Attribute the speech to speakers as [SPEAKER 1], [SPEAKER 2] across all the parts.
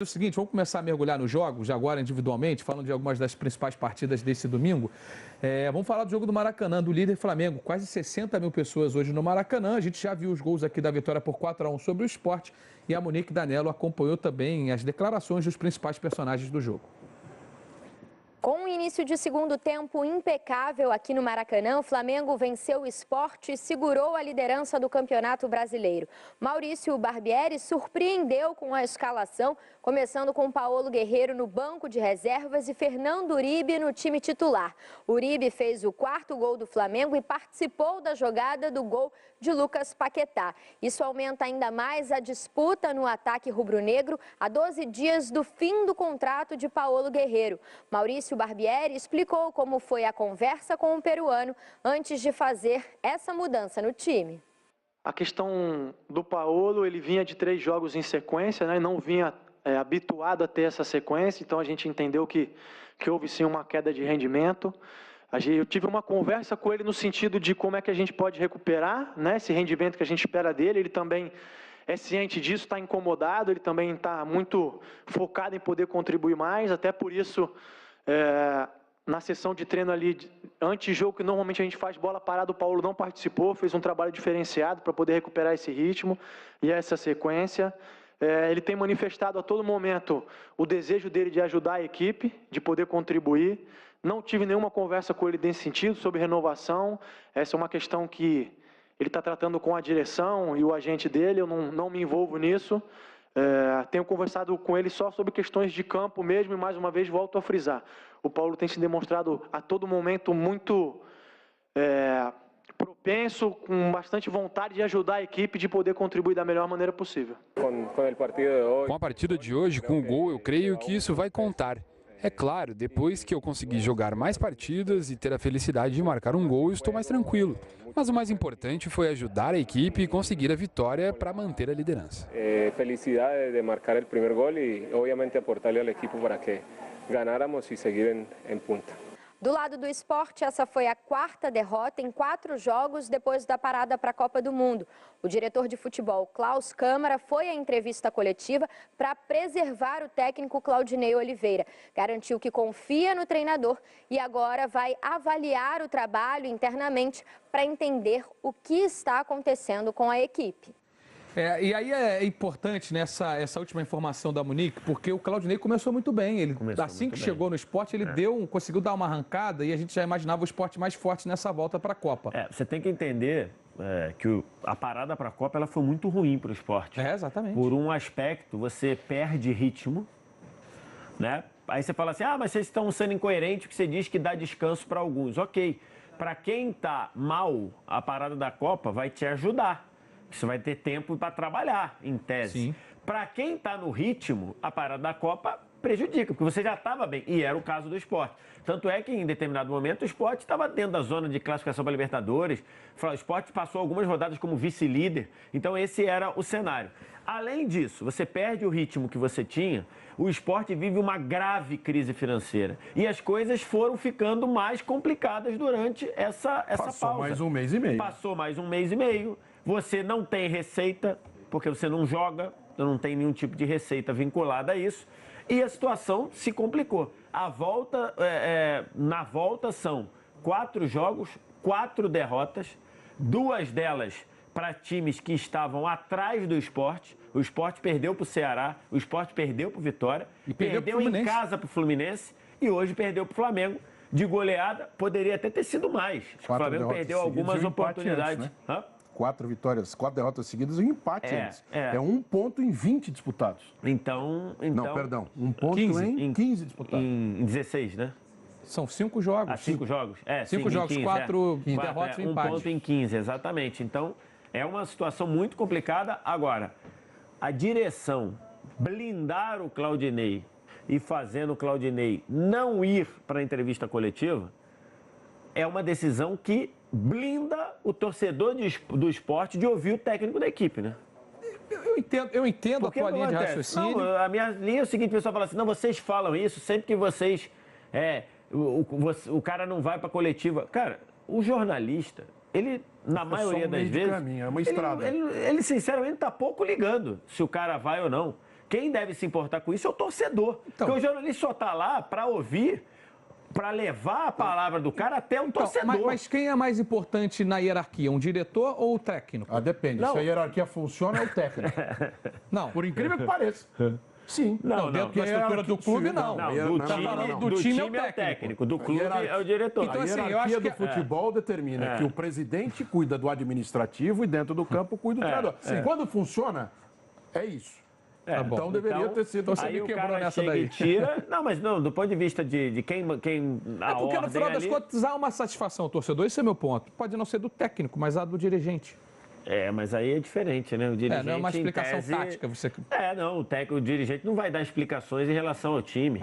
[SPEAKER 1] É o seguinte, vamos começar a mergulhar nos jogos, agora individualmente, falando de algumas das principais partidas desse domingo. Vamos falar do jogo do Maracanã, do líder Flamengo. Quase 60 mil pessoas hoje no Maracanã. A gente já viu os gols aqui da vitória por 4-1 sobre o Sport. E a Monique Danello acompanhou também as declarações dos principais personagens do jogo.
[SPEAKER 2] Com o início de segundo tempo impecável aqui no Maracanã, o Flamengo venceu o Sport e segurou a liderança do Campeonato Brasileiro. Maurício Barbieri surpreendeu com a escalação, começando com Paulo Guerreiro no banco de reservas e Fernando Uribe no time titular. Uribe fez o 4º gol do Flamengo e participou da jogada do gol de Lucas Paquetá. Isso aumenta ainda mais a disputa no ataque rubro-negro a 12 dias do fim do contrato de Paulo Guerreiro. Maurício Barbieri explicou como foi a conversa com o peruano antes de fazer essa mudança no time.
[SPEAKER 3] A questão do Paulo, ele vinha de 3 jogos em sequência, né? Não vinha habituado a ter essa sequência, então a gente entendeu que houve sim uma queda de rendimento. Eu tive uma conversa com ele no sentido de como é que a gente pode recuperar, né, esse rendimento que a gente espera dele. Ele também é ciente disso, está incomodado, ele também está muito focado em poder contribuir mais, até por isso... na sessão de treino ali, antes-jogo, que normalmente a gente faz bola parada, o Paulo não participou, fez um trabalho diferenciado para poder recuperar esse ritmo e essa sequência. Ele tem manifestado a todo momento o desejo dele de ajudar a equipe, de poder contribuir. Não tive nenhuma conversa com ele nesse sentido, sobre renovação. Essa é uma questão que ele está tratando com a direção e o agente dele, eu não me envolvo nisso. Tenho conversado com ele só sobre questões de campo mesmo e, mais uma vez, volto a frisar. O Paulo tem se demonstrado a todo momento muito propenso, com bastante vontade de ajudar a equipe, de poder contribuir da melhor maneira possível.
[SPEAKER 4] Com a partida de hoje, com o gol, eu creio que isso vai contar. É claro, depois que eu conseguir jogar mais partidas e ter a felicidade de marcar um gol, eu estou mais tranquilo. Mas o mais importante foi ajudar a equipe e conseguir a vitória para manter a liderança.
[SPEAKER 5] Felicidade de marcar o primeiro gol e, obviamente, aportar-lhe ao equipe para que ganáramos e seguir em punta.
[SPEAKER 2] Do lado do Sport, essa foi a 4ª derrota em 4 jogos depois da parada para a Copa do Mundo. O diretor de futebol, Klaus Câmara, foi à entrevista coletiva para preservar o técnico Claudinei Oliveira. Garantiu que confia no treinador e agora vai avaliar o trabalho internamente para entender o que está acontecendo com a equipe.
[SPEAKER 1] E aí é importante essa última informação da Monique, porque o Claudinei começou muito bem. Ele, assim que chegou no Sport, ele conseguiu dar uma arrancada e a gente já imaginava o Sport mais forte nessa volta para a Copa.
[SPEAKER 6] Você tem que entender que a parada para a Copa ela foi muito ruim para o Sport.
[SPEAKER 1] Exatamente.
[SPEAKER 6] Por um aspecto, você perde ritmo, né? Aí você fala assim, mas vocês estão sendo incoerentes porque você diz que dá descanso para alguns. Ok, para quem está mal, a parada da Copa vai te ajudar. Você vai ter tempo para trabalhar, em tese. Para quem está no ritmo, a parada da Copa prejudica, porque você já estava bem, e era o caso do Sport. Tanto é que, em determinado momento, o Sport estava dentro da zona de classificação para a Libertadores. O Sport passou algumas rodadas como vice-líder, então esse era o cenário. Além disso, você perde o ritmo que você tinha, o Sport vive uma grave crise financeira. E as coisas foram ficando mais complicadas durante essa pausa.
[SPEAKER 7] Passou mais um mês e meio.
[SPEAKER 6] Passou mais um mês e meio. Você não tem receita, porque você não joga, não tem nenhum tipo de receita vinculada a isso. E a situação se complicou. Na volta são 4 jogos, 4 derrotas, 2 delas para times que estavam atrás do Sport. O Sport perdeu para o Ceará, o Sport perdeu para o Vitória,
[SPEAKER 1] e
[SPEAKER 6] perdeu em casa para o Fluminense e hoje perdeu para o Flamengo. De goleada, poderia até ter sido mais. O Flamengo perdeu algumas oportunidades.
[SPEAKER 7] Antes, né? 4 vitórias, 4 derrotas seguidas e um empate antes. É 1 ponto em 20 disputados.
[SPEAKER 6] Então...
[SPEAKER 7] Não, perdão. 1 ponto em 15 disputados.
[SPEAKER 6] Em 16, né?
[SPEAKER 1] São 5 jogos.
[SPEAKER 6] 5 jogos?
[SPEAKER 1] 5 jogos, 4 derrotas e
[SPEAKER 6] 1
[SPEAKER 1] empate.
[SPEAKER 6] 1 ponto em 15, exatamente. Então, é uma situação muito complicada. Agora, a direção blindar o Claudinei e fazendo o Claudinei não ir para a entrevista coletiva é uma decisão que blinda o torcedor do Sport de ouvir o técnico da equipe, né?
[SPEAKER 1] Eu entendo a tua linha de raciocínio.
[SPEAKER 6] Não, a minha linha é o seguinte, o pessoal fala assim, não, vocês falam isso sempre que vocês... o cara não vai para coletiva. Cara, o jornalista, ele, na maioria das vezes...
[SPEAKER 7] Caminho, é uma estrada.
[SPEAKER 6] Ele sinceramente, está pouco ligando se o cara vai ou não. Quem deve se importar com isso é o torcedor. Então, porque o jornalista só está lá para ouvir, para levar a palavra do cara até um torcedor.
[SPEAKER 1] Mas quem é mais importante na hierarquia, um diretor ou o técnico?
[SPEAKER 7] Depende.
[SPEAKER 6] Não.
[SPEAKER 7] Se a hierarquia funciona, é o técnico.
[SPEAKER 1] Não.
[SPEAKER 7] Por incrível que pareça. Sim.
[SPEAKER 1] Dentro da estrutura do clube, não.
[SPEAKER 6] Do time é o técnico, do clube é o diretor.
[SPEAKER 7] Então, assim, a hierarquia do futebol determina que o presidente cuida do administrativo e dentro do campo cuida do treinador. Quando funciona, é isso. Então deveria ter sido.
[SPEAKER 6] Aí o cara chega e tira. Mas do ponto de vista de quem
[SPEAKER 1] é porque no final das contas há uma satisfação ao torcedor, esse é o meu ponto. Pode não ser do técnico, mas há do dirigente.
[SPEAKER 6] Mas aí é diferente, né? O dirigente,
[SPEAKER 1] não é uma explicação tática.
[SPEAKER 6] O dirigente não vai dar explicações em relação ao time.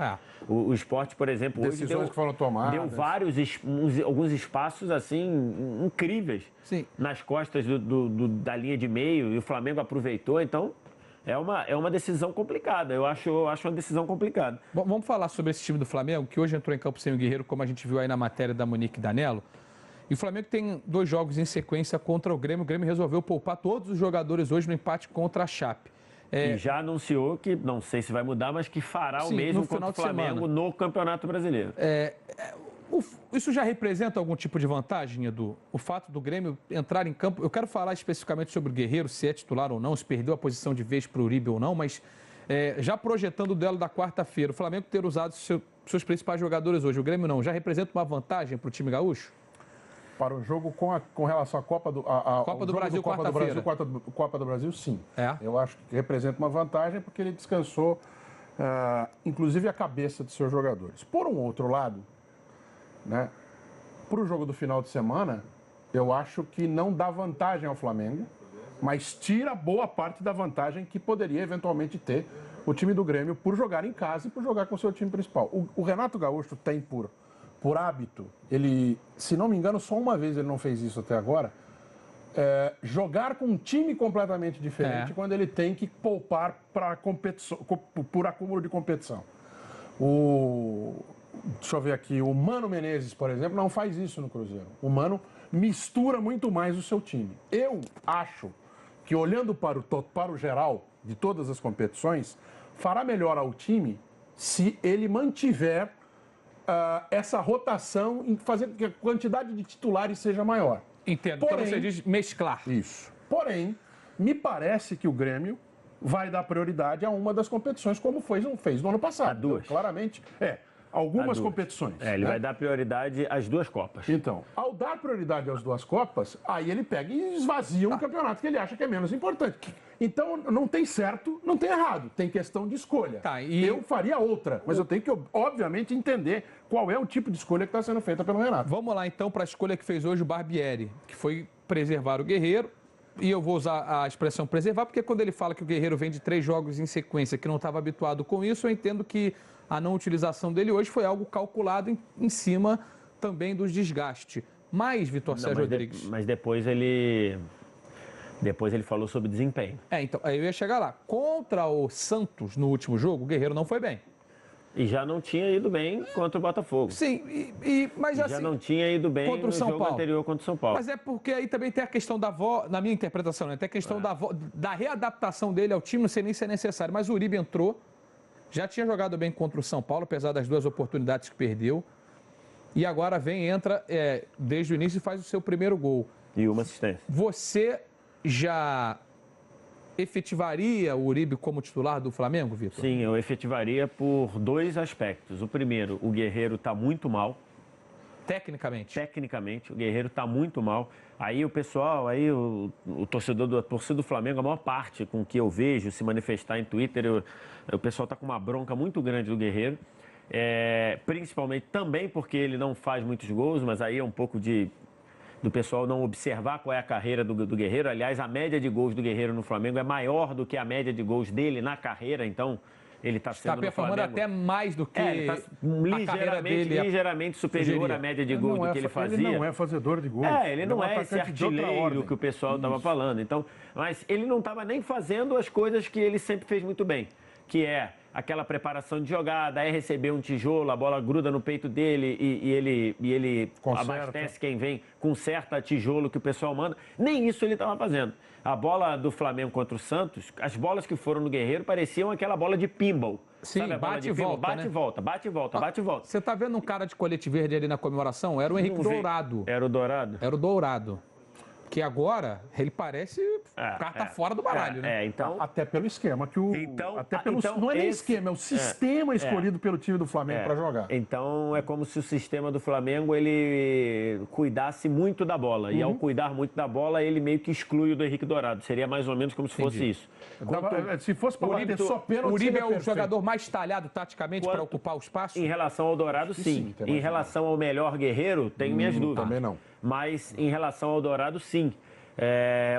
[SPEAKER 6] O esporte, por exemplo,
[SPEAKER 7] decisões
[SPEAKER 6] hoje
[SPEAKER 7] que foram tomadas.
[SPEAKER 6] Deu alguns espaços assim incríveis nas costas da linha de meio e o Flamengo aproveitou, então é uma decisão complicada. Eu acho uma decisão complicada.
[SPEAKER 1] Bom, vamos falar sobre esse time do Flamengo, que hoje entrou em campo sem o Guerreiro, como a gente viu aí na matéria da Monique Danello. E o Flamengo tem 2 jogos em sequência contra o Grêmio. O Grêmio resolveu poupar todos os jogadores hoje no empate contra a Chape.
[SPEAKER 6] E já anunciou que, não sei se vai mudar, mas que fará o mesmo contra o Flamengo no Campeonato Brasileiro.
[SPEAKER 1] Isso já representa algum tipo de vantagem, Edu? O fato do Grêmio entrar em campo... Eu quero falar especificamente sobre o Guerreiro, se é titular ou não, se perdeu a posição de vez para o Uribe ou não, mas já projetando o duelo da quarta-feira, o Flamengo ter usado seus principais jogadores hoje, o Grêmio não, já representa uma vantagem para o time gaúcho?
[SPEAKER 7] Para o jogo com relação à Copa do
[SPEAKER 1] Brasil, quarta-feira.
[SPEAKER 7] Copa do Brasil, sim. Eu acho que representa uma vantagem porque ele descansou, inclusive, a cabeça de seus jogadores. Por um outro lado, né, para o jogo do final de semana, eu acho que não dá vantagem ao Flamengo, mas tira boa parte da vantagem que poderia eventualmente ter o time do Grêmio por jogar em casa e por jogar com o seu time principal. O Renato Gaúcho tem por hábito, ele, se não me engano, só uma vez ele não fez isso até agora, jogar com um time completamente diferente quando ele tem que poupar para competição, por acúmulo de competição. Deixa eu ver aqui, o Mano Menezes, por exemplo, não faz isso no Cruzeiro. O Mano mistura muito mais o seu time. Eu acho que, olhando para o geral de todas as competições, fará melhor ao time se ele mantiver essa rotação em fazer com que a quantidade de titulares seja maior.
[SPEAKER 1] Entendo. Porém, então você diz mesclar.
[SPEAKER 7] Isso. Porém, me parece que o Grêmio vai dar prioridade a uma das competições, como fez no ano passado.
[SPEAKER 6] A 2.
[SPEAKER 7] Claramente, algumas competições.
[SPEAKER 6] Ele vai dar prioridade às 2 Copas.
[SPEAKER 7] Então, ao dar prioridade às 2 Copas, aí ele pega e esvazia um campeonato que ele acha que é menos importante. Então, não tem certo, não tem errado. Tem questão de escolha. Eu faria outra, mas eu tenho que, obviamente, entender qual é o tipo de escolha que está sendo feita pelo Renato.
[SPEAKER 1] Vamos lá, então, para a escolha que fez hoje o Barbieri, que foi preservar o Guerreiro. E eu vou usar a expressão preservar, porque quando ele fala que o Guerreiro vem de 3 jogos em sequência, que não estava habituado com isso, eu entendo que a não utilização dele hoje foi algo calculado em cima também dos desgastes. Mas, Vitor Sérgio Rodrigues...
[SPEAKER 6] Mas depois ele falou sobre desempenho.
[SPEAKER 1] Então, aí eu ia chegar lá. Contra o Santos, no último jogo, o Guerreiro não foi bem.
[SPEAKER 6] E já não tinha ido bem contra o Botafogo.
[SPEAKER 1] Sim, mas assim...
[SPEAKER 6] Já não tinha ido bem
[SPEAKER 1] contra o
[SPEAKER 6] São Paulo. Anterior contra o São Paulo.
[SPEAKER 1] Mas é porque aí também tem a questão na minha interpretação, né? Tem a questão da readaptação dele ao time, não sei nem se é necessário. Mas o Uribe entrou, já tinha jogado bem contra o São Paulo, apesar das 2 oportunidades que perdeu. E agora entra desde o início e faz o seu primeiro gol.
[SPEAKER 6] E uma assistência.
[SPEAKER 1] Você já efetivaria o Uribe como titular do Flamengo, Vitor?
[SPEAKER 6] Sim, eu efetivaria por 2 aspectos. O primeiro, o Guerreiro está muito mal. Tecnicamente, o Guerreiro está muito mal. Aí o pessoal, o torcedor do Flamengo, a maior parte com que eu vejo se manifestar em Twitter, o pessoal está com uma bronca muito grande do Guerreiro. Principalmente também porque ele não faz muitos gols, mas aí é um pouco do pessoal não observar qual é a carreira do Guerreiro. Aliás, a média de gols do Guerreiro no Flamengo é maior do que a média de gols dele na carreira, então ele está sendo
[SPEAKER 1] performando até mais do que
[SPEAKER 6] ele está ligeiramente superior à média de gols do que ele fazia.
[SPEAKER 7] Ele não é fazedor de gols.
[SPEAKER 6] Ele não é esse artilheiro que o pessoal estava falando. Então, mas ele não estava nem fazendo as coisas que ele sempre fez muito bem, que é aquela preparação de jogada, aí receber um tijolo, a bola gruda no peito dele e ele abastece quem vem, conserta tijolo que o pessoal manda. Nem isso ele estava fazendo. A bola do Flamengo contra o Santos, as bolas que foram no Guerreiro pareciam aquela bola de pinball.
[SPEAKER 1] Sim,
[SPEAKER 6] sabe,
[SPEAKER 1] bate e volta,
[SPEAKER 6] bate e volta, bate e volta, bate e volta.
[SPEAKER 1] Você tá vendo um cara de colete verde ali na comemoração? Era o Henrique Dourado.
[SPEAKER 6] Era o Dourado?
[SPEAKER 1] Era o Dourado. Que agora ele parece carta fora do baralho, né?
[SPEAKER 6] Então...
[SPEAKER 7] Até pelo esquema que o... não é nem esquema, é o sistema escolhido pelo time do Flamengo para jogar.
[SPEAKER 6] Então é como se o sistema do Flamengo ele cuidasse muito da bola. E ao cuidar muito da bola, ele meio que exclui o do Henrique Dourado. Seria mais ou menos como se fosse isso.
[SPEAKER 7] Se fosse para bater só pênalti,
[SPEAKER 1] o Uribe é o jogador mais talhado taticamente para ocupar o espaço?
[SPEAKER 6] Em relação ao Dourado, sim. Em relação ao melhor guerreiro, tenho minhas dúvidas.
[SPEAKER 7] Também não.
[SPEAKER 6] Mas em relação ao Dourado, sim.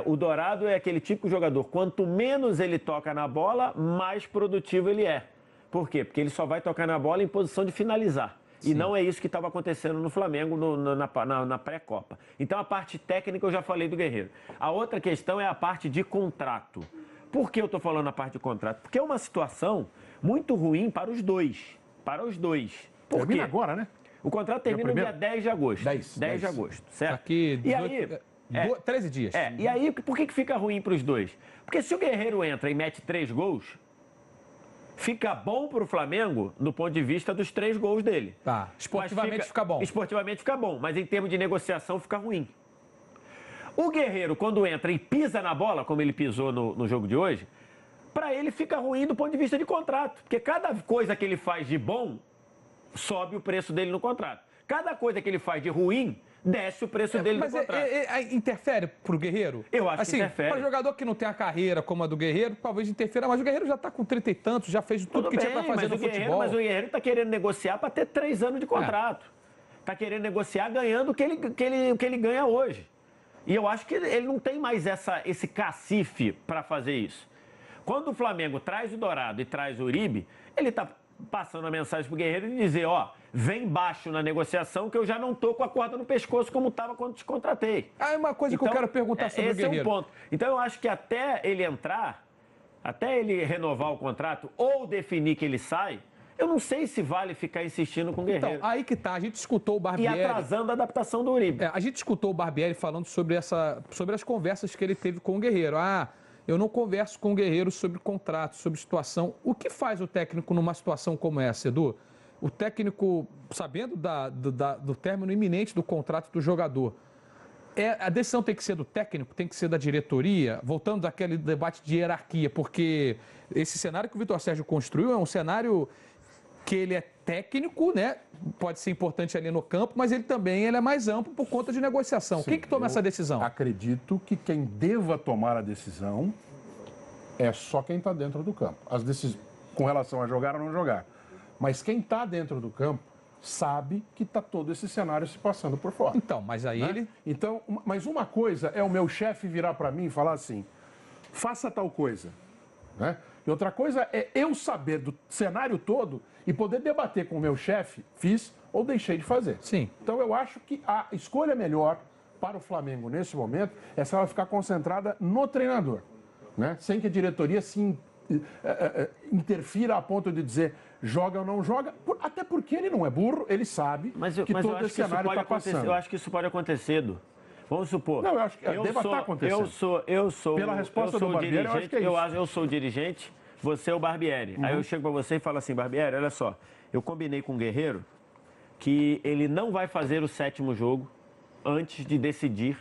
[SPEAKER 6] O Dourado é aquele tipo de jogador, quanto menos ele toca na bola, mais produtivo ele é. Por quê? Porque ele só vai tocar na bola em posição de finalizar. Sim. E não é isso que estava acontecendo no Flamengo na pré-Copa. Então a parte técnica eu já falei do Guerreiro. A outra questão é a parte de contrato. Por que eu estou falando a parte de contrato? Porque é uma situação muito ruim para os dois. Para os dois. Por
[SPEAKER 7] Termina
[SPEAKER 6] quê?
[SPEAKER 7] Agora, né?
[SPEAKER 6] O contrato termina no dia 10 de agosto. 10 de agosto, certo?
[SPEAKER 1] Aqui, 18,
[SPEAKER 6] e aí,
[SPEAKER 1] 13 dias.
[SPEAKER 6] E aí, por que fica ruim para os dois? Porque se o Guerreiro entra e mete 3 gols, fica bom para o Flamengo do ponto de vista dos 3 gols dele.
[SPEAKER 1] Tá, esportivamente fica bom.
[SPEAKER 6] Esportivamente fica bom, mas em termos de negociação fica ruim. O Guerreiro, quando entra e pisa na bola, como ele pisou no jogo de hoje, para ele fica ruim do ponto de vista de contrato. Porque cada coisa que ele faz de bom, sobe o preço dele no contrato. Cada coisa que ele faz de ruim, desce o preço dele no contrato.
[SPEAKER 1] Mas interfere pro Guerreiro?
[SPEAKER 6] Eu acho que interfere.
[SPEAKER 1] Para jogador que não tem a carreira como a do Guerreiro, talvez interfira, mas o Guerreiro já tá com 30 e tantos, já fez tudo que tinha para fazer no futebol.
[SPEAKER 6] Mas o Guerreiro tá querendo negociar para ter 3 anos de contrato. Tá querendo negociar ganhando o que ele ganha hoje. E eu acho que ele não tem mais esse cacife para fazer isso. Quando o Flamengo traz o Dourado e traz o Uribe, ele tá passando a mensagem pro Guerreiro e dizer, vem baixo na negociação que eu já não tô com a corda no pescoço como estava quando te contratei.
[SPEAKER 1] É uma coisa que eu quero perguntar sobre o Guerreiro.
[SPEAKER 6] Esse é um ponto. Então eu acho que até ele entrar, até ele renovar o contrato ou definir que ele sai, eu não sei se vale ficar insistindo com o Guerreiro.
[SPEAKER 1] Então, aí que tá, a gente escutou o Barbieri...
[SPEAKER 6] E atrasando a adaptação do Uribe.
[SPEAKER 1] A gente escutou o Barbieri falando sobre as conversas que ele teve com o Guerreiro. Eu não converso com o Guerreiro sobre contrato, sobre situação. O que faz o técnico numa situação como essa, Edu? O técnico, sabendo do término iminente do contrato do jogador, a decisão tem que ser do técnico, tem que ser da diretoria? Voltando daquele debate de hierarquia, porque esse cenário que o Vitor Sérgio construiu é um cenário que ele é técnico, né? Pode ser importante ali no campo, mas ele também é mais amplo por conta de negociação. Sim, quem que toma essa decisão?
[SPEAKER 7] Acredito que quem deva tomar a decisão é só quem está dentro do campo. As decisões com relação a jogar ou não jogar. Mas quem está dentro do campo sabe que está todo esse cenário se passando por fora.
[SPEAKER 1] Então, mas aí ele...
[SPEAKER 7] Então, mas uma coisa é o meu chefe virar para mim e falar assim, faça tal coisa, né? E outra coisa é eu saber do cenário todo e poder debater com o meu chefe, fiz ou deixei de fazer.
[SPEAKER 1] Sim.
[SPEAKER 7] Então eu acho que a escolha melhor para o Flamengo nesse momento é se ela ficar concentrada no treinador, né? Sem que a diretoria se interfira a ponto de dizer joga ou não joga, até porque ele não é burro, ele sabe que todo esse cenário está passando.
[SPEAKER 6] Eu acho que isso pode acontecer, Edu. Vamos supor.
[SPEAKER 7] Não, eu acho que deva estar acontecendo.
[SPEAKER 6] Eu sou.
[SPEAKER 7] Pela resposta do Barbieri, eu acho que é isso.
[SPEAKER 6] Eu sou o dirigente, você é o Barbieri. Aí eu chego para você e falo assim, Barbieri, olha só, eu combinei com o Guerreiro que ele não vai fazer o 7º jogo antes de decidir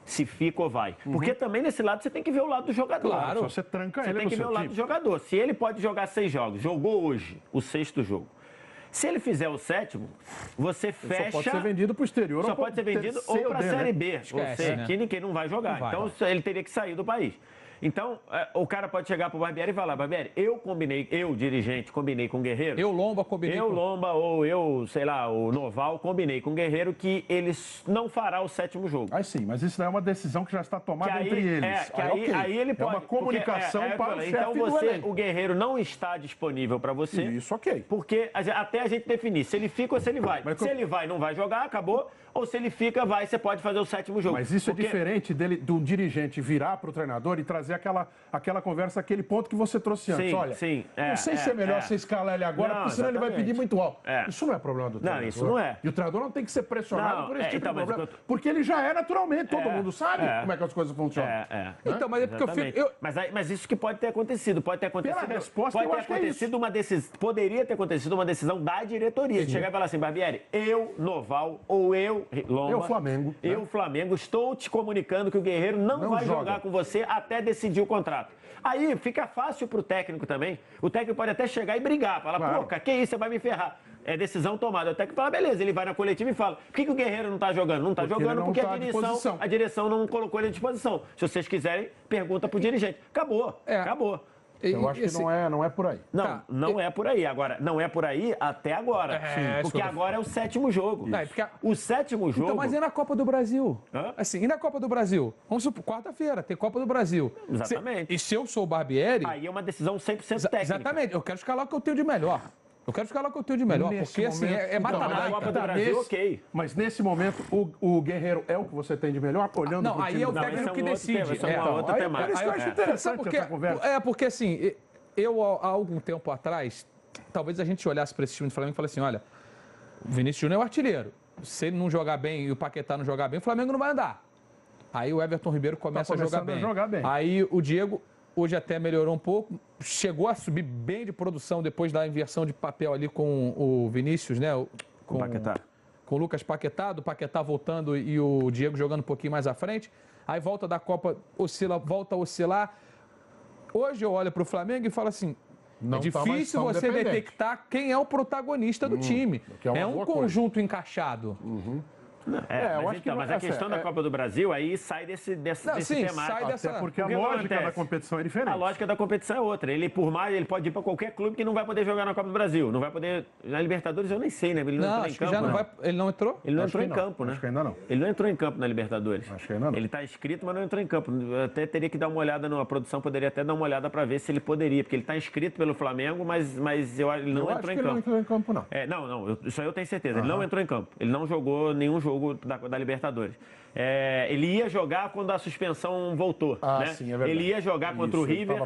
[SPEAKER 6] se fica ou vai. Porque também nesse lado você tem que ver o lado do jogador.
[SPEAKER 7] Claro, você tranca ele no seu time. Você tem que ver o lado
[SPEAKER 6] do jogador. Se ele pode jogar 6 jogos, jogou hoje o 6º jogo. Se ele fizer o 7º, você fecha...
[SPEAKER 7] Só pode ser vendido para o exterior.
[SPEAKER 6] Só pode ser vendido ou para a Série B. Esquece, né? Que ninguém não vai jogar. Então ele teria que sair do país. Então, o cara pode chegar pro Barbieri e falar, Barbieri, dirigente, combinei com o Guerreiro.
[SPEAKER 1] Eu, Lomba, combinei
[SPEAKER 6] com... Lomba ou eu, sei lá, o Noval, combinei com o Guerreiro que ele não fará o 7º jogo.
[SPEAKER 7] Aí sim, mas isso não é uma decisão que já está tomada entre eles.
[SPEAKER 6] Aí ele pode...
[SPEAKER 7] É uma comunicação para o chefe
[SPEAKER 6] então
[SPEAKER 7] do elenco.
[SPEAKER 6] O Guerreiro não está disponível para você.
[SPEAKER 7] Isso, ok.
[SPEAKER 6] Porque até a gente definir se ele fica ou se ele vai. Se ele vai, não vai jogar, acabou. Ou se ele fica, vai, você pode fazer o 7º jogo.
[SPEAKER 7] Mas isso é diferente de um dirigente virar para o treinador e trazer trazer aquela conversa, aquele ponto que você trouxe antes.
[SPEAKER 6] Sim,
[SPEAKER 7] Olha,
[SPEAKER 6] sim.
[SPEAKER 7] Não sei se é melhor você escalar ele agora,
[SPEAKER 6] Não,
[SPEAKER 7] porque senão ele vai
[SPEAKER 6] exatamente.
[SPEAKER 7] pedir muito alto. Isso não é problema do treinador.
[SPEAKER 6] Não, isso não é.
[SPEAKER 7] E o treinador não tem que ser pressionado
[SPEAKER 6] Não,
[SPEAKER 7] por esse tipo
[SPEAKER 6] então,
[SPEAKER 7] de
[SPEAKER 6] mas
[SPEAKER 7] problema. Porque ele já é naturalmente, todo mundo sabe como é que as coisas funcionam.
[SPEAKER 1] Então, mas é porque eu fico...
[SPEAKER 6] Mas isso que pode ter acontecido. Pode ter acontecido.
[SPEAKER 7] Pela resposta,
[SPEAKER 6] pode
[SPEAKER 7] eu
[SPEAKER 6] ter
[SPEAKER 7] acho que é
[SPEAKER 6] acontecido uma decisão. Poderia ter acontecido uma decisão da diretoria. De chegar e falar assim, Barbieri, eu, Noval, ou eu, Lomba.
[SPEAKER 7] Eu, Flamengo.
[SPEAKER 6] Eu, Flamengo, estou te comunicando que o Guerreiro não vai jogar com você até decidir o contrato. Aí fica fácil pro técnico também. O técnico pode até chegar e brigar. Falar, pô, cara, que isso, você vai me ferrar. É decisão tomada. O técnico fala, beleza, ele vai na coletiva e fala, por que o Guerreiro não tá jogando? Não tá jogando porque a direção não colocou ele à disposição. Se vocês quiserem, pergunta pro dirigente. Acabou, acabou.
[SPEAKER 7] Eu acho que não é por aí.
[SPEAKER 6] Não é por aí. Agora, não é por aí até agora. Porque agora é o 7º jogo. O 7º jogo...
[SPEAKER 1] Então, mas e na Copa do Brasil? Assim, e na Copa do Brasil? Vamos supor, quarta-feira, tem Copa do Brasil.
[SPEAKER 6] Exatamente.
[SPEAKER 1] E se eu sou o Barbieri...
[SPEAKER 6] Aí é uma decisão 100% técnica.
[SPEAKER 1] Exatamente. Eu quero escalar o que eu tenho de melhor. Porque assim, é mata-mata.
[SPEAKER 6] Na Copa do Brasil, ok.
[SPEAKER 7] Mas nesse momento, o Guerreiro é o que você tem de melhor, olhando pro time.
[SPEAKER 1] Aí é o técnico que decide.
[SPEAKER 6] Por isso que eu
[SPEAKER 7] acho interessante essa conversa.
[SPEAKER 1] Porque assim, eu há algum tempo atrás, talvez a gente olhasse para esse time do Flamengo e falasse assim, olha, o Vinícius Júnior é o artilheiro. Se ele não jogar bem e o Paquetá não jogar bem, o Flamengo não vai andar. Aí o Everton Ribeiro começa a jogar bem. Aí o Diego... Hoje até melhorou um pouco, chegou a subir bem de produção depois da inversão de papel ali com o Vinícius, né? Com o
[SPEAKER 6] Paquetá.
[SPEAKER 1] Com o Lucas Paquetá, do Paquetá voltando e o Diego jogando um pouquinho mais à frente. Aí volta da Copa, volta a oscilar. Hoje eu olho para o Flamengo e falo assim, é difícil você detectar quem é o protagonista do time. É um conjunto encaixado.
[SPEAKER 6] Mas a questão da Copa do Brasil aí sai desse temático.
[SPEAKER 7] Sai dessa... Até porque a lógica da competição é diferente.
[SPEAKER 6] A lógica da competição é outra. Ele, por mais, ele pode ir para qualquer clube que não vai poder jogar na Copa do Brasil. Não vai poder... Na Libertadores eu nem sei, né? Ele não entrou em campo.
[SPEAKER 1] Ele não entrou?
[SPEAKER 6] Ele não entrou em campo, né?
[SPEAKER 7] Acho que ainda não.
[SPEAKER 6] Ele não entrou em campo na Libertadores.
[SPEAKER 7] Acho que ainda não.
[SPEAKER 6] Ele está inscrito, mas não entrou em campo. Eu até teria que dar uma olhada, a produção poderia até dar uma olhada para ver se ele poderia, porque ele está inscrito pelo Flamengo, mas ele não entrou em campo.
[SPEAKER 7] Ele não entrou em campo, não.
[SPEAKER 6] Isso aí eu tenho certeza. Ele não entrou em campo. Ele não jogou nenhum jogo da Libertadores. Ele ia jogar quando a suspensão voltou. Né?
[SPEAKER 7] Sim, é verdade.
[SPEAKER 6] Ele ia jogar contra o River.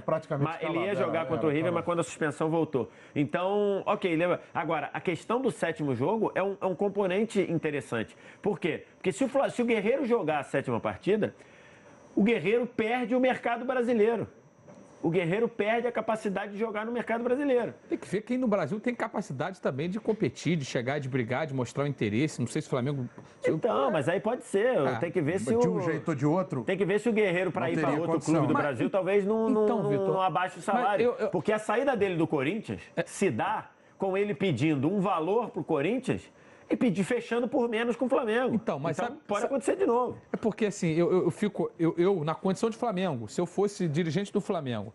[SPEAKER 7] Ele
[SPEAKER 6] ia jogar contra o River, mas quando a suspensão voltou. Então, ok. Agora, a questão do 7º jogo é um componente interessante. Por quê? Porque se o Guerreiro jogar a 7ª partida, o Guerreiro perde o mercado brasileiro. O Guerreiro perde a capacidade de jogar no mercado brasileiro.
[SPEAKER 1] Tem que ver quem no Brasil tem capacidade também de competir, de chegar, de brigar, de mostrar o interesse. Não sei se o Flamengo...
[SPEAKER 6] Então, mas aí pode ser. Tem que ver se
[SPEAKER 7] de um jeito ou de outro...
[SPEAKER 6] Tem que ver se o Guerreiro, para ir para outro clube do Brasil, talvez não abaixe o salário. Porque a saída dele do Corinthians se dá com ele pedindo um valor para o Corinthians e fechando por menos com o Flamengo.
[SPEAKER 1] Então
[SPEAKER 6] pode acontecer de novo.
[SPEAKER 1] É porque assim, eu na condição de Flamengo, se eu fosse dirigente do Flamengo,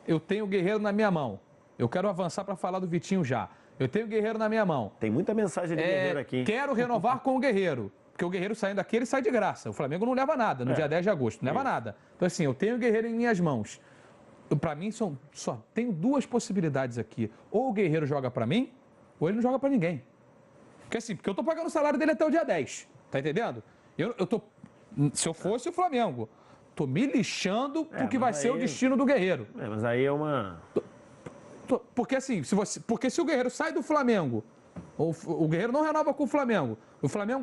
[SPEAKER 1] eu tenho o Guerreiro na minha mão. Eu quero avançar para falar do Vitinho já. Eu tenho o Guerreiro na minha mão.
[SPEAKER 6] Tem muita mensagem de Guerreiro aqui.
[SPEAKER 1] Quero renovar com o Guerreiro. Porque o Guerreiro saindo daqui, ele sai de graça. O Flamengo não leva nada no dia 10 de agosto. Não leva nada. Então assim, eu tenho o Guerreiro em minhas mãos. Para mim, só tenho duas possibilidades aqui. Ou o Guerreiro joga para mim, ou ele não joga para ninguém. Porque eu tô pagando o salário dele até o dia 10, tá entendendo? Se eu fosse o Flamengo, tô me lixando porque vai ser o destino do Guerreiro.
[SPEAKER 6] Mas aí é uma...
[SPEAKER 1] Porque assim, se o Guerreiro sai do Flamengo, o Guerreiro não renova com o Flamengo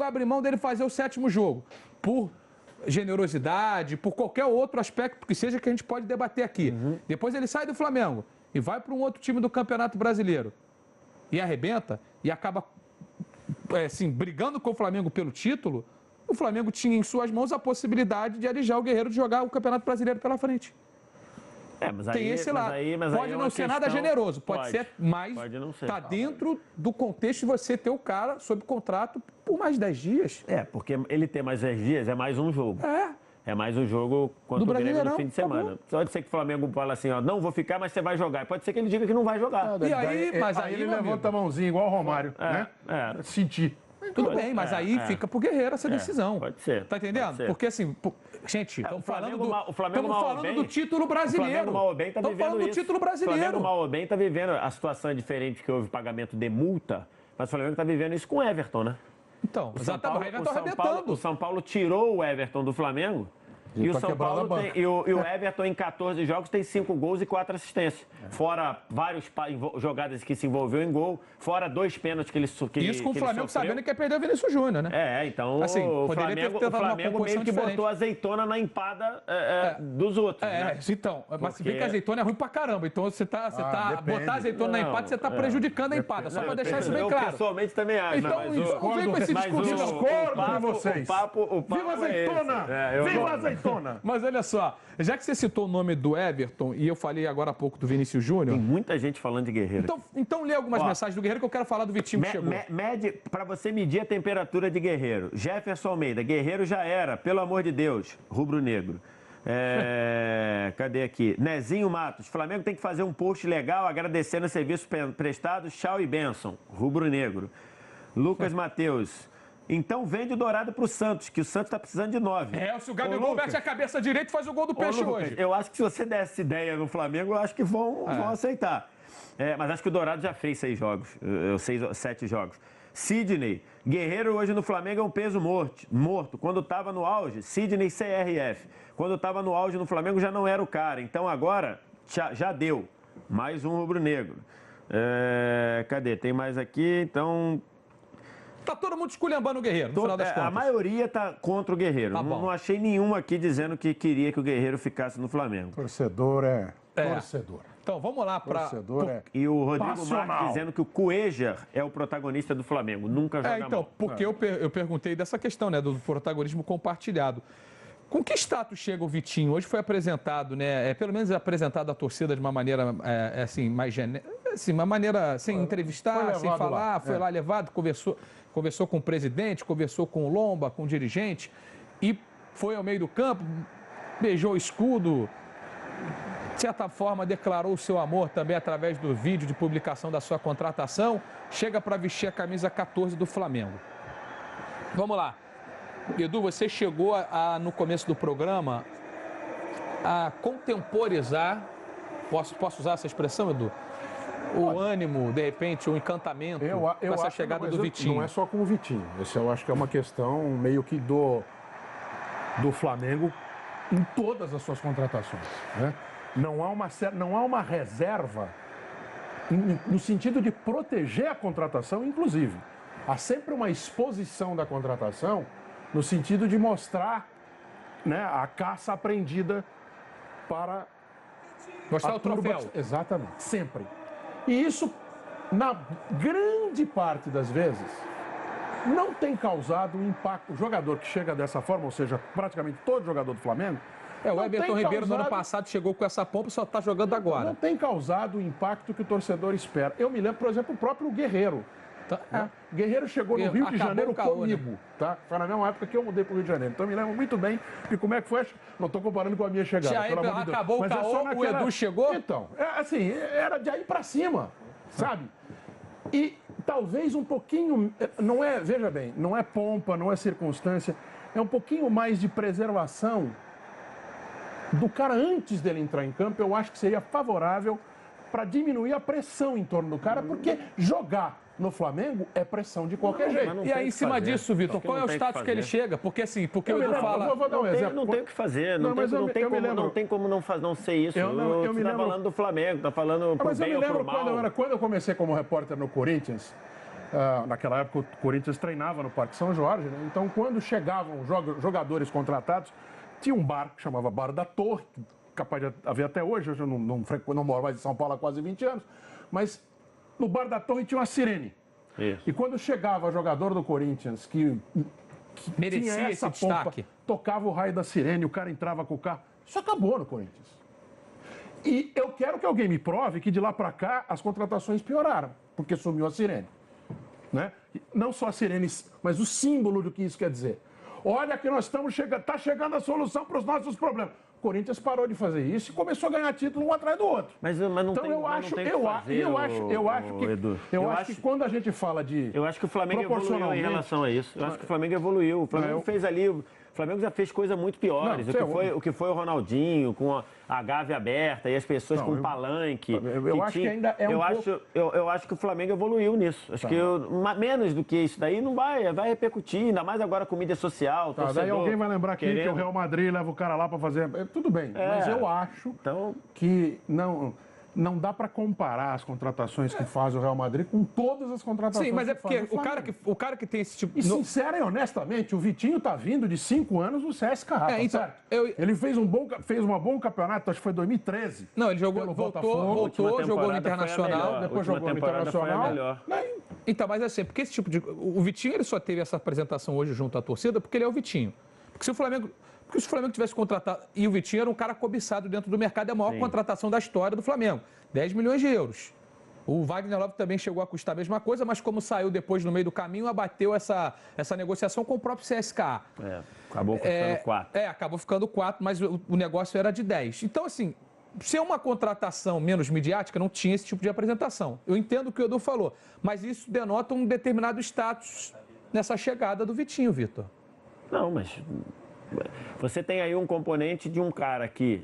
[SPEAKER 1] abre mão dele fazer o 7º jogo, por generosidade, por qualquer outro aspecto que seja que a gente pode debater aqui. Depois ele sai do Flamengo e vai para um outro time do Campeonato Brasileiro e arrebenta e acaba... brigando com o Flamengo pelo título, o Flamengo tinha em suas mãos a possibilidade de alijar o Guerreiro de jogar o Campeonato Brasileiro pela frente. Tem esse lado. Pode não ser nada generoso, pode ser mais...
[SPEAKER 6] Pode não ser.
[SPEAKER 1] Está dentro do contexto de você ter o cara sob contrato por mais 10 dias.
[SPEAKER 6] Porque ele ter mais 10 dias é mais um jogo. É mais um jogo contra o Grêmio no fim de semana. Pode ser que o Flamengo fale assim, não vou ficar, mas você vai jogar. Pode ser que ele diga que não vai jogar.
[SPEAKER 7] Aí ele levanta a mãozinha igual o Romário, né? Sentir.
[SPEAKER 1] Tudo bem, mas aí fica pro Guerreiro essa decisão.
[SPEAKER 6] Pode ser.
[SPEAKER 1] Tá entendendo? Porque assim, gente, estamos falando do título
[SPEAKER 6] O
[SPEAKER 1] brasileiro.
[SPEAKER 6] Flamengo mal ou bem está vivendo
[SPEAKER 1] falando do
[SPEAKER 6] isso.
[SPEAKER 1] título brasileiro.
[SPEAKER 6] O Flamengo mal ou bem está vivendo, a situação é diferente que houve pagamento de multa, mas o Flamengo está vivendo isso com o Everton, né?
[SPEAKER 1] Então, exatamente, o Everton arrebentando.
[SPEAKER 6] O São Paulo tirou o Everton do Flamengo E o São Paulo e o Everton em 14 jogos tem 5 gols e 4 assistências. Fora várias jogadas que se envolveu em gol, fora 2 pênaltis que ele sofreu.
[SPEAKER 1] Isso com o Flamengo sabendo que ia perder o Vinícius Júnior, né?
[SPEAKER 6] Então
[SPEAKER 1] assim,
[SPEAKER 6] o Flamengo meio que botou azeitona na empada dos outros. Né?
[SPEAKER 1] Então, mas se bem que a azeitona é ruim pra caramba. Então você tá botar azeitona na empada, você tá prejudicando a empada. Só pra deixar isso bem claro.
[SPEAKER 6] Eu pessoalmente também acho.
[SPEAKER 1] Então, não vem com esse discurso.
[SPEAKER 7] Discordo com vocês.
[SPEAKER 6] Viva
[SPEAKER 7] azeitona! Viva azeitona!
[SPEAKER 1] Mas olha só, já que você citou o nome do Everton e eu falei agora há pouco do Vinícius Júnior.
[SPEAKER 6] Tem muita gente falando de Guerreiro.
[SPEAKER 1] Então lê algumas mensagens do Guerreiro que eu quero falar do Vitinho que chegou.
[SPEAKER 6] Mede para você medir a temperatura de Guerreiro. Jefferson Almeida, Guerreiro já era, pelo amor de Deus, rubro-negro. Cadê aqui? Nezinho Matos, Flamengo tem que fazer um post legal agradecendo os serviços prestados, tchau e bênção, rubro-negro. Lucas Matheus, então vende o Dourado pro Santos, que o Santos tá precisando de 9.
[SPEAKER 1] Se o Gabigol mete a cabeça direita e faz o gol do Peixe hoje.
[SPEAKER 6] Eu acho que se você der essa ideia no Flamengo, eu acho que vão aceitar. Mas acho que o Dourado já fez 6 jogos, 7 jogos. Sidney, Guerreiro hoje no Flamengo é um peso morto. Quando estava no auge, Sidney CRF. Quando estava no auge no Flamengo já não era o cara. Então agora já deu. Mais um rubro-negro. Cadê? Tem mais aqui, então...
[SPEAKER 1] Tá todo mundo esculhambando o Guerreiro, no final das contas.
[SPEAKER 6] A maioria tá contra o Guerreiro. Não achei nenhum aqui dizendo que queria que o Guerreiro ficasse no Flamengo.
[SPEAKER 7] Torcedor torcedor.
[SPEAKER 1] Então, vamos lá para...
[SPEAKER 6] E o Rodrigo Marques dizendo que o Cuejar é o protagonista do Flamengo. Nunca joga mal.
[SPEAKER 1] Porque eu perguntei dessa questão, né, do protagonismo compartilhado. Com que status chega o Vitinho? Hoje foi apresentado, né? Pelo menos apresentado à torcida de uma maneira assim, mais genérica, assim, uma maneira sem entrevistar, sem falar, foi lá levado, conversou com o presidente, conversou com o Lomba, com o dirigente, e foi ao meio do campo, beijou o escudo, de certa forma declarou o seu amor também através do vídeo de publicação da sua contratação, chega para vestir a camisa 14 do Flamengo. Vamos lá. Edu, você chegou no começo do programa a contemporizar, posso usar essa expressão, Edu? O ânimo, de repente, o encantamento com essa chegada do Vitinho.
[SPEAKER 7] Não é só com o Vitinho. Esse eu acho que é uma questão meio que do Flamengo em todas as suas contratações. Né? Não há uma reserva no sentido de proteger a contratação, inclusive. Há sempre uma exposição da contratação no sentido de mostrar, né, a caça apreendida para
[SPEAKER 1] mostrar o troféu.
[SPEAKER 7] Exatamente, sempre. E isso, na grande parte das vezes, não tem causado um impacto. O jogador que chega dessa forma, ou seja, praticamente todo jogador do Flamengo...
[SPEAKER 1] o Everton Ribeiro no ano passado chegou com essa pompa e só está jogando agora.
[SPEAKER 7] Não tem causado o impacto que o torcedor espera. Eu me lembro, por exemplo, o próprio Guerreiro. Guerreiro chegou no Rio de Janeiro comigo, né? Tá? Foi na mesma época que eu mudei para o Rio de Janeiro. Então eu me lembro muito bem de como é que foi. Não estou comparando com a minha chegada.
[SPEAKER 1] Acabou o caô, o Edu chegou?
[SPEAKER 7] Então, assim, era de aí para cima, sabe? E talvez um pouquinho, não é, veja bem, não é pompa, não é circunstância, é um pouquinho mais de preservação do cara antes dele entrar em campo. Eu acho que seria favorável para diminuir a pressão em torno do cara, porque jogar no Flamengo é pressão de qualquer jeito.
[SPEAKER 1] E aí, em cima disso, Vitor, qual é o status que ele chega? Porque assim, porque o Edu fala...
[SPEAKER 6] Vou dar um exemplo. Não tem o que fazer, não tem como não ser isso. Eu me lembro falando do Flamengo, tá falando pro bem ou pro mal.
[SPEAKER 7] Quando eu comecei como repórter no Corinthians, naquela época o Corinthians treinava no Parque São Jorge, né? Então quando chegavam jogadores contratados, tinha um bar que chamava Bar da Torre, capaz de haver até hoje, eu não moro mais em São Paulo há quase 20 anos, mas no Bar da Torre tinha uma sirene.
[SPEAKER 6] Isso.
[SPEAKER 7] E quando chegava jogador do Corinthians que
[SPEAKER 1] merecia
[SPEAKER 7] tinha essa
[SPEAKER 1] esse destaque,
[SPEAKER 7] tocava o raio da sirene, o cara entrava com o carro. Isso acabou no Corinthians. E eu quero que alguém me prove que de lá para cá as contratações pioraram, porque sumiu a sirene. Né? Não só a sirene, mas o símbolo do que isso quer dizer. Olha que nós estamos chegando, está chegando a solução para os nossos problemas. O Corinthians parou de fazer isso e começou a ganhar título um atrás do outro.
[SPEAKER 6] Mas não
[SPEAKER 7] então
[SPEAKER 6] tem,
[SPEAKER 7] eu acho que quando a gente fala de...
[SPEAKER 6] Eu acho que o Flamengo evoluiu em relação a isso. Eu acho que o Flamengo evoluiu. O Flamengo Flamengo já fez coisa muito piores. O que foi o Ronaldinho, com a Gávea aberta e as pessoas com palanque.
[SPEAKER 7] Eu acho que ainda é
[SPEAKER 6] eu acho que o Flamengo evoluiu nisso. Acho que menos do que isso daí não vai repercutir, ainda mais agora com mídia social.
[SPEAKER 7] Daí alguém vai lembrar aqui que o Real Madrid leva o cara lá para fazer... Tudo bem, mas eu acho que não dá para comparar as contratações que faz o Real Madrid com todas as contratações.
[SPEAKER 1] Sim, mas é
[SPEAKER 7] que
[SPEAKER 1] porque
[SPEAKER 7] faz
[SPEAKER 1] o cara que tem esse tipo...
[SPEAKER 7] E sincero e honestamente, o Vitinho tá vindo de 5 anos no CSKA,
[SPEAKER 1] então,
[SPEAKER 7] certo? Ele fez um bom campeonato, acho que foi 2013.
[SPEAKER 1] Não, ele jogou, voltou, jogou no Internacional,
[SPEAKER 7] depois jogou no Internacional.
[SPEAKER 1] Então, mas assim, porque esse tipo de... O Vitinho, ele só teve essa apresentação hoje junto à torcida porque ele é o Vitinho. Porque se o Flamengo tivesse contratado... E o Vitinho era um cara cobiçado dentro do mercado, é a maior contratação da história do Flamengo. 10 milhões de euros. O Wagner Love também chegou a custar a mesma coisa, mas como saiu depois no meio do caminho, abateu essa negociação com o próprio CSKA.
[SPEAKER 6] Acabou ficando 4.
[SPEAKER 1] Acabou ficando 4, mas o negócio era de 10. Então, assim, se é uma contratação menos midiática, não tinha esse tipo de apresentação. Eu entendo o que o Edu falou, mas isso denota um determinado status nessa chegada do Vitinho, Vitor.
[SPEAKER 6] Não, mas... Você tem aí um componente de um cara que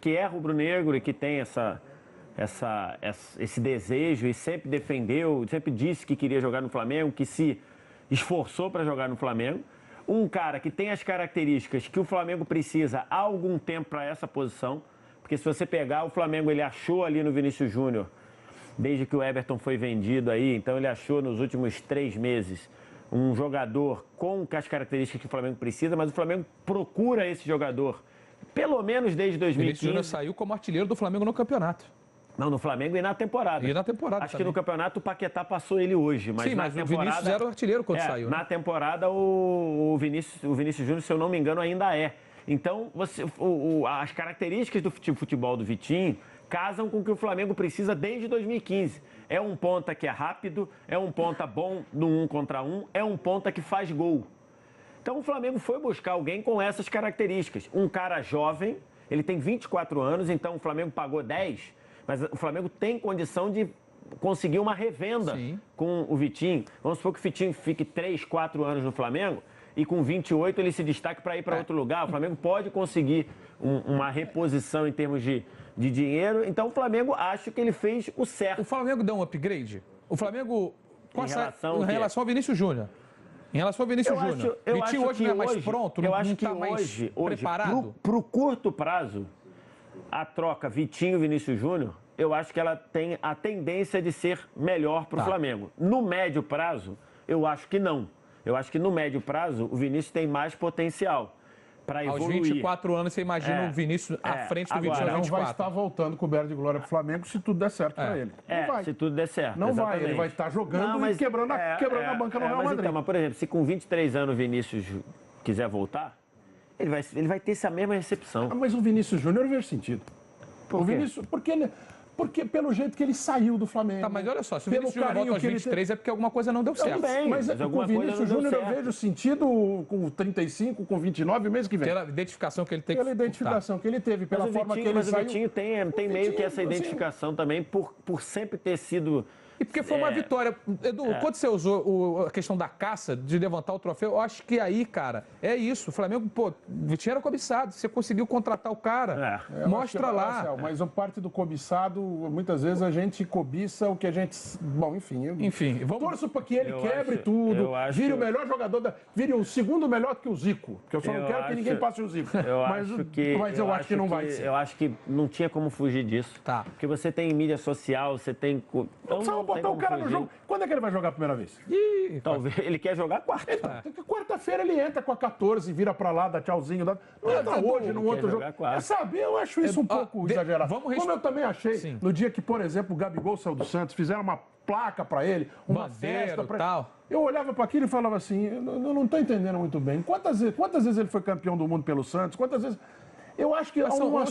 [SPEAKER 6] que é rubro-negro e que tem esse desejo e sempre defendeu, sempre disse que queria jogar no Flamengo, que se esforçou para jogar no Flamengo. Um cara que tem as características que o Flamengo precisa há algum tempo para essa posição, porque se você pegar o Flamengo, ele achou ali no Vinícius Júnior, desde que o Everton foi vendido aí, então ele achou nos últimos 3 meses um jogador com as características que o Flamengo precisa, mas o Flamengo procura esse jogador, pelo menos desde 2015.
[SPEAKER 1] Vinícius Júnior saiu como artilheiro do Flamengo no campeonato.
[SPEAKER 6] Não, no Flamengo e na temporada. Acho
[SPEAKER 1] também.
[SPEAKER 6] Que no campeonato o Paquetá passou ele hoje, mas
[SPEAKER 1] sim,
[SPEAKER 6] na
[SPEAKER 1] mas
[SPEAKER 6] temporada...
[SPEAKER 1] o Vinícius era o artilheiro quando saiu.
[SPEAKER 6] Na temporada o Vinícius Júnior, se eu não me engano, ainda é. Então, as características do futebol do Vitinho casam com o que o Flamengo precisa desde 2015. É um ponta que é rápido, é um ponta bom no 1 contra 1, é um ponta que faz gol. Então o Flamengo foi buscar alguém com essas características. Um cara jovem, ele tem 24 anos, então o Flamengo pagou 10, mas o Flamengo tem condição de conseguir uma revenda com o Vitinho. Vamos supor que o Vitinho fique 3, 4 anos no Flamengo e com 28 ele se destaque para ir para outro lugar. O Flamengo pode conseguir uma reposição em termos de dinheiro. Então o Flamengo, acho que ele fez o certo.
[SPEAKER 1] O Flamengo deu um upgrade? O Flamengo...
[SPEAKER 6] Em
[SPEAKER 1] relação ao Vinícius Júnior. Em relação ao Vinícius Júnior. O Vitinho hoje não é mais pronto?
[SPEAKER 6] Eu acho
[SPEAKER 1] não
[SPEAKER 6] que
[SPEAKER 1] tá mais preparado?
[SPEAKER 6] Para o curto prazo, a troca Vitinho-Vinícius Júnior, eu acho que ela tem a tendência de ser melhor para o Flamengo. No médio prazo, eu acho que não. Eu acho que no médio prazo, o Vinícius tem mais potencial para evoluir.
[SPEAKER 1] Aos 24 anos, você imagina o Vinícius à frente do Vitinho.
[SPEAKER 7] Não vai estar voltando coberto de glória para o Flamengo se tudo der certo para ele.
[SPEAKER 6] Não vai. Se tudo der certo.
[SPEAKER 7] Não vai, ele vai estar jogando e quebrando a banca no Real Madrid.
[SPEAKER 6] Então, mas, por exemplo, se com 23 anos o Vinícius quiser voltar, ele vai ter essa mesma recepção.
[SPEAKER 7] Mas o Vinícius Júnior eu vejo sentido.
[SPEAKER 6] Por quê?
[SPEAKER 7] Porque pelo jeito que ele saiu do Flamengo.
[SPEAKER 1] Tá, mas olha só, se o Vinícius Júnior volta aos 23 é porque alguma coisa não deu certo.
[SPEAKER 7] Mas com o Vinícius Júnior eu vejo sentido com 35, com 29, mês que vem.
[SPEAKER 1] Pela identificação que ele tem.
[SPEAKER 7] Pela identificação que ele teve, pela forma que ele saiu.
[SPEAKER 6] Mas o Vitinho tem meio que essa identificação também por sempre ter sido...
[SPEAKER 1] E porque foi uma vitória. Edu, quando você usou a questão da caça, de levantar o troféu, eu acho que aí, cara, é isso. O Flamengo, o Vitinho era cobiçado. Você conseguiu contratar o cara. Mostra lá.
[SPEAKER 7] Mas a parte do cobiçado, muitas vezes a gente cobiça o que a gente... Bom, enfim.
[SPEAKER 1] Vamos...
[SPEAKER 7] Torço para que ele quebre tudo, vire o melhor jogador, vire o segundo melhor que o Zico. Porque eu só não quero que ninguém passe o Zico. Mas eu acho que não vai ser.
[SPEAKER 6] Eu acho que não tinha como fugir disso.
[SPEAKER 1] Tá.
[SPEAKER 6] Porque você tem mídia social, você tem...
[SPEAKER 7] Botar o cara no jogo. Quando é que ele vai jogar a primeira vez?
[SPEAKER 6] Talvez ele quer jogar quarta.
[SPEAKER 7] Então, quarta-feira ele entra com a 14, vira pra lá, dá tchauzinho. Não entra hoje num outro jogo. Sabe, eu acho isso um pouco exagerado. Como eu também achei, no dia que, por exemplo, o Gabigol saiu do Santos, fizeram uma placa pra ele, uma festa pra ele. Eu olhava para aquilo e falava assim, eu não tô entendendo muito bem. Quantas vezes ele foi campeão do mundo pelo Santos? Quantas vezes... Eu acho que há uma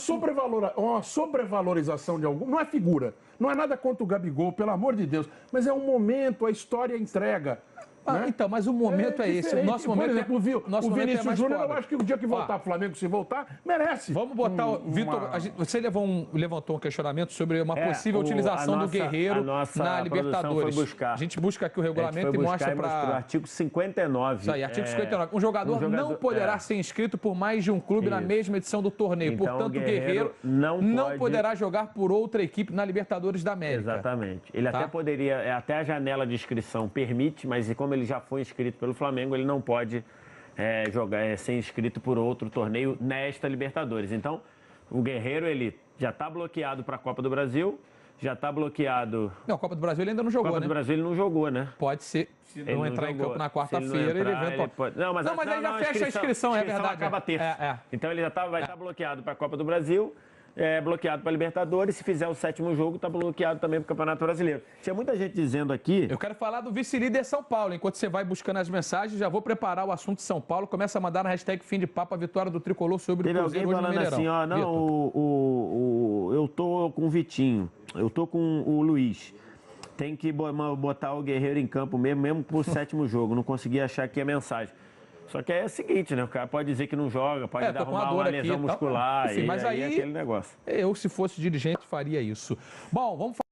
[SPEAKER 7] sobrevalorização de algum... Não é figura, não é nada contra o Gabigol, pelo amor de Deus, mas é um momento, a história entrega. Né?
[SPEAKER 1] Então, mas o momento é esse. O nosso momento,
[SPEAKER 7] por exemplo,
[SPEAKER 1] o
[SPEAKER 7] Vinícius Júnior, eu acho que o dia que voltar pro Flamengo, se voltar, merece.
[SPEAKER 1] Vamos botar o Vitor. Você levantou um questionamento sobre uma possível utilização do Guerreiro na Libertadores. A gente busca aqui o regulamento e mostra para.
[SPEAKER 6] Artigo 59.
[SPEAKER 1] Isso aí, artigo 59. Um jogador não poderá ser inscrito por mais de um clube na mesma edição do torneio.
[SPEAKER 6] Então,
[SPEAKER 1] portanto, o Guerreiro não poderá jogar por outra equipe na Libertadores da América.
[SPEAKER 6] Exatamente. Ele até poderia, até a janela de inscrição permite, mas como ele já foi inscrito pelo Flamengo, ele não pode ser inscrito por outro torneio nesta Libertadores. Então, o Guerreiro, ele já está bloqueado para a Copa do Brasil, já está bloqueado...
[SPEAKER 1] Não, a Copa do Brasil ele ainda não jogou,
[SPEAKER 6] Copa do Brasil ele não jogou, né?
[SPEAKER 1] Pode ser. Se ele não entrar em campo na quarta-feira, ele eventualmente...
[SPEAKER 6] Pode...
[SPEAKER 1] Não, mas aí já fecha a inscrição, é verdade.
[SPEAKER 6] Acaba terça. Então, ele já vai estar bloqueado para a Copa do Brasil, bloqueado para a Libertadores. Se fizer o 7º jogo, está bloqueado também para o Campeonato Brasileiro. Tinha muita gente dizendo aqui...
[SPEAKER 1] Eu quero falar do vice-líder São Paulo. Enquanto você vai buscando as mensagens, já vou preparar o assunto de São Paulo. Começa a mandar na hashtag fim de papo a vitória do Tricolor sobre o Cruzeiro hoje no Mineirão.
[SPEAKER 6] Assim, ó, não, eu tô com o Vitinho, eu tô com o Luiz. Tem que botar o Guerreiro em campo mesmo pro 7º jogo. Não consegui achar aqui a mensagem. Só que é o seguinte, né? O cara pode dizer que não joga, pode arrumar uma lesão muscular.
[SPEAKER 1] Enfim, mas aí
[SPEAKER 6] é aquele negócio.
[SPEAKER 1] Eu, se fosse dirigente, faria isso. Bom, vamos falar.